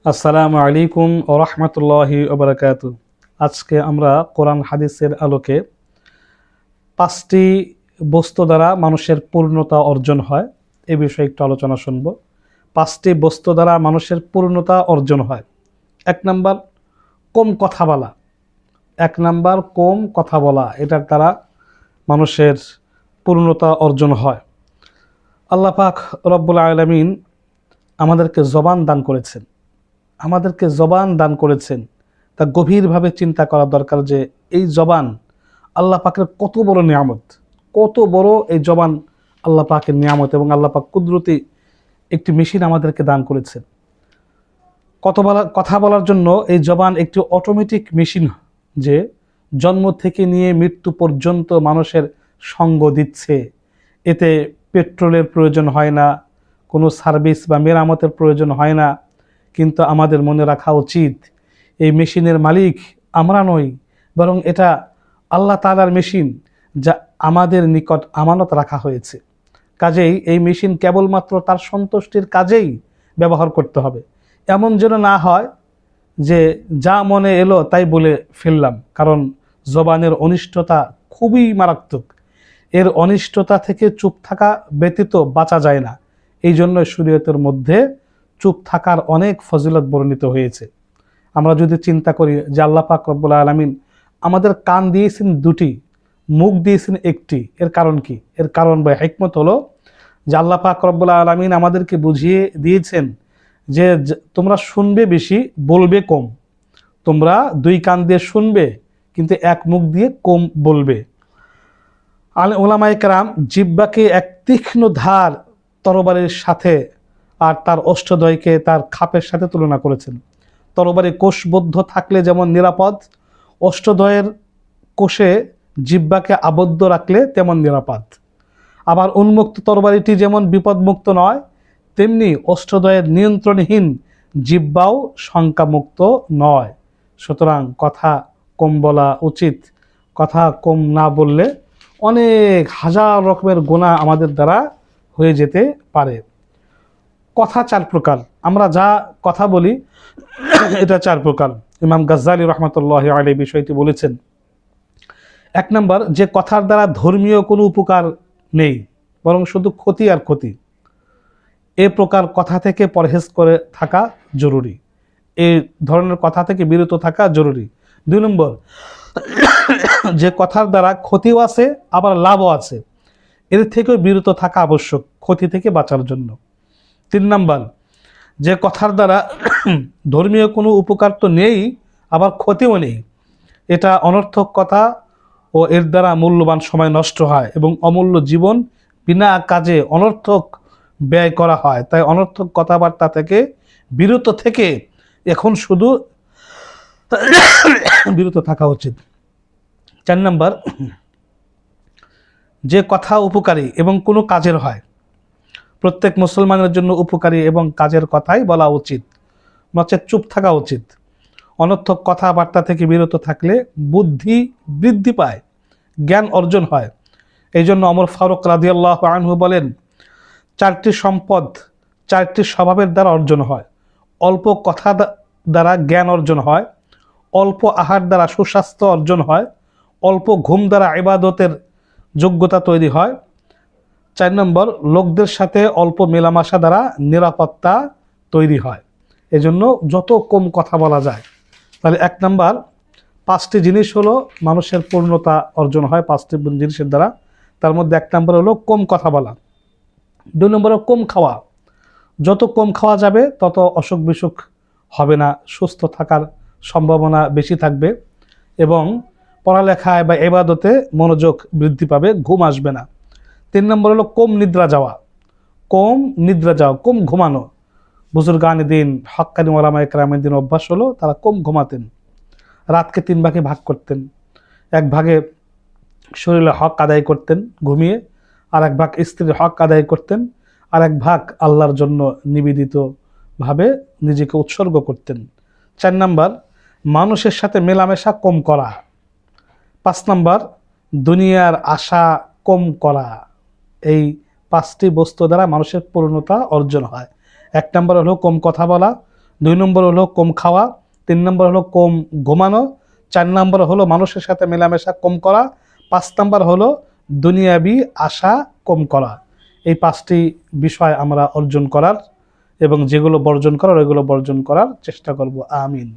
আসসালামু আলাইকুম ওয়া রাহমাতুল্লাহি ওয়া বারাকাতুহু। আজকে আমরা কোরআন হাদিসের আলোকে পাঁচটি বস্তু দ্বারা মানুষের পূর্ণতা অর্জন হয় এ বিষয়ে একটু আলোচনা শুনব। পাঁচটি বস্তু দ্বারা মানুষের পূর্ণতা অর্জন হয়। এক নাম্বার, কম কথা বলা। এক নাম্বার, কম কথা বলা, এটার দ্বারা মানুষের পূর্ণতা অর্জন হয়। আল্লাহ পাক রব্বুল আলামিন আমাদেরকে জবান দান করেছেন, তা গভীরভাবে চিন্তা করা দরকার যে এই জবান আল্লাহ পাকের কত বড় নিয়ামত, কত বড় এই জবান আল্লাহ পাকের নিয়ামত, এবং আল্লাহ পাক কুদরতি একটি মেশিন আমাদেরকে দান করেছেন। কথা বলার জন্য এই জবান একটি অটোমেটিক মেশিন, যে জন্ম থেকে নিয়ে মৃত্যু পর্যন্ত মানুষের সঙ্গ দিচ্ছে। এতে পেট্রোলের প্রয়োজন হয় না, কোনো সার্ভিস বা মেরামতের প্রয়োজন হয় না। কিন্তু আমাদের মনে রাখা উচিত, এই মেশিনের মালিক আমরা নই, বরং এটা আল্লাহ তাআলার মেশিন, যা আমাদের নিকট আমানত রাখা হয়েছে। কাজেই এই মেশিন কেবলমাত্র তার সন্তুষ্টির কাজেই ব্যবহার করতে হবে। এমন যেন না হয় যে যা মনে এলো তাই বলে ফেললাম, কারণ জবানের অনিষ্টতা খুবই মারাত্মক। এর অনিষ্টতা থেকে চুপ থাকা ব্যতীত বাঁচা যায় না। এই জন্য শরীয়তের মধ্যে চুপ থাকার অনেক ফজিলত বর্ণিত হয়েছে। আমরা যদি চিন্তা করি যে আল্লাহ পাক রব্বুল আলামিন আমাদের কান দিয়েছেন দুটি, মুখ দিয়েছেন একটি, এর কারণ কি? এর কারণ বা হিকমত হলো যে আল্লাহ পাক রব্বুল আলামিন আমাদেরকে বুঝিয়ে দিয়েছেন যে তোমরা শুনবে বেশি, বলবে কম। তোমরা দুই কান দিয়ে শুনবে, কিন্তু এক মুখ দিয়ে কম বলবে। উলামায়ে কেরাম জিহ্বাকে এক তীক্ষ্ণ ধার তরবারির সাথে আর তার অষ্টদয়কে তার খাপের সাথে তুলনা করেছেন। তরবারি কোষবদ্ধ থাকলে যেমন নিরাপদ, অষ্টদয়ের কোষে জিহ্বাকে আবদ্ধ রাখলে তেমন নিরাপদ। আবার উন্মুক্ত তরবারিটি যেমন বিপদমুক্ত নয়, তেমনি অষ্টদয়ের নিয়ন্ত্রণহীন জিহ্বাও শঙ্কামুক্ত নয়। সুতরাং কথা কম বলা উচিত। কথা কম না বললে অনেক হাজার রকমের গুনাহ আমাদের দ্বারা হয়ে যেতে পারে। কথা চার প্রকার, আমরা যা কথা বলি এটা চার প্রকার। ইমাম গাজ্জালী রহমতুল্লাহ আলাইহি বিষয়টি বলেছেন। এক নম্বর, যে কথার দ্বারা ধর্মীয় কোনো উপকার নেই, বরং শুধু ক্ষতি আর ক্ষতি, এ প্রকার কথা থেকে পরহেজ করে থাকা জরুরি। এই ধরনের কথা থেকে বিরত থাকা জরুরি। দুই নম্বর, যে কথার দ্বারা ক্ষতিও আছে আবার লাভও আছে, এর থেকেও বিরত থাকা আবশ্যক ক্ষতি থেকে বাঁচার জন্য। তিন নম্বর, যে কথার দ্বারা ধর্মীয় কোনো উপকার তো নেই, আবার ক্ষতিও নেই, এটা অনর্থক কথা ও এর দ্বারা মূল্যবান সময় নষ্ট হয় এবং অমূল্য জীবন বিনা কাজে অনর্থক ব্যয় করা হয়। তাই অনর্থক কথাবার্তা থেকে বিরত থেকে এখন শুধু বিরত থাকা উচিত। চার নম্বর, যে কথা উপকারী এবং কোনো কাজের হয়, প্রত্যেক মুসলমানের জন্য উপকারী এবং কাজের কথাই বলা উচিত, নচেত চুপ থাকা উচিত। অনর্থক কথাবার্তা থেকে বিরত থাকলে বুদ্ধি বৃদ্ধি পায়, জ্ঞান অর্জন হয়। এই জন্য ওমর ফারুক রাদিয়াল্লাহু আনহু বলেন, চারটি সম্পদ চারটি স্বভাবের দ্বারা অর্জন হয়। অল্প কথা দ্বারা জ্ঞান অর্জন হয়, অল্প আহার দ্বারা সুস্বাস্থ্য অর্জন হয়, অল্প ঘুম দ্বারা ইবাদতের যোগ্যতা তৈরি হয়। 4 নম্বর, লোকদের সাথে অল্প মেলামেশা দ্বারা নিরাপত্তা তৈরি হয়। এজন্য যত কম কথা বলা যায়। তাহলে 1 নম্বর, 5টি জিনিস হলো মানুষের পূর্ণতা অর্জন হয় 5টি জিনিসের দ্বারা। তার মধ্যে 1 নম্বর হলো কম কথা বলা। 2 নম্বর কম খাওয়া। যত কম খাওয়া যাবে তত অসুখ বিসুখ হবে না, সুস্থ থাকার সম্ভাবনা বেশি থাকবে এবং পড়ালেখায় বা ইবাদতে মনোযোগ বৃদ্ধি পাবে, ঘুম আসবে না। 3 নম্বর হলো কম নিদ্রা যাওয়া, কম ঘুমানো। বুজুর্গানে দিন, হক্কানি ওলামায়ে কেরামের দিন অভ্যাস হলো তারা কম ঘুমাতেন। রাতকে 3 ভাগে ভাগ করতেন। এক ভাগে শরীরে হক আদায় করতেন ঘুমিয়ে, আর এক ভাগ স্ত্রীর হক আদায় করতেন, আর এক ভাগ আল্লাহর জন্য নিবেদিতভাবে নিজেকে উৎসর্গ করতেন। 4 নম্বর, মানুষের সাথে মেলামেশা কম করা। 5 নম্বর, দুনিয়ার আশা কম করা। এই 5টি বস্তু দ্বারা মানুষের পূর্ণতা অর্জন হয়। 1 নম্বর হলো কম কথা বলা, 2 নম্বর হলো কম খাওয়া, 3 নম্বর হলো কম ঘুমানো, 4 নম্বর হলো মানুষের সাথে মেলামেশা কম করা, 5 নম্বর হলো দুনিয়াবি আশা কম করা। এই 5টি বিষয় আমরা অর্জন করার এবং যেগুলো বর্জন করার ওইগুলো বর্জন করার চেষ্টা করব। আমিন।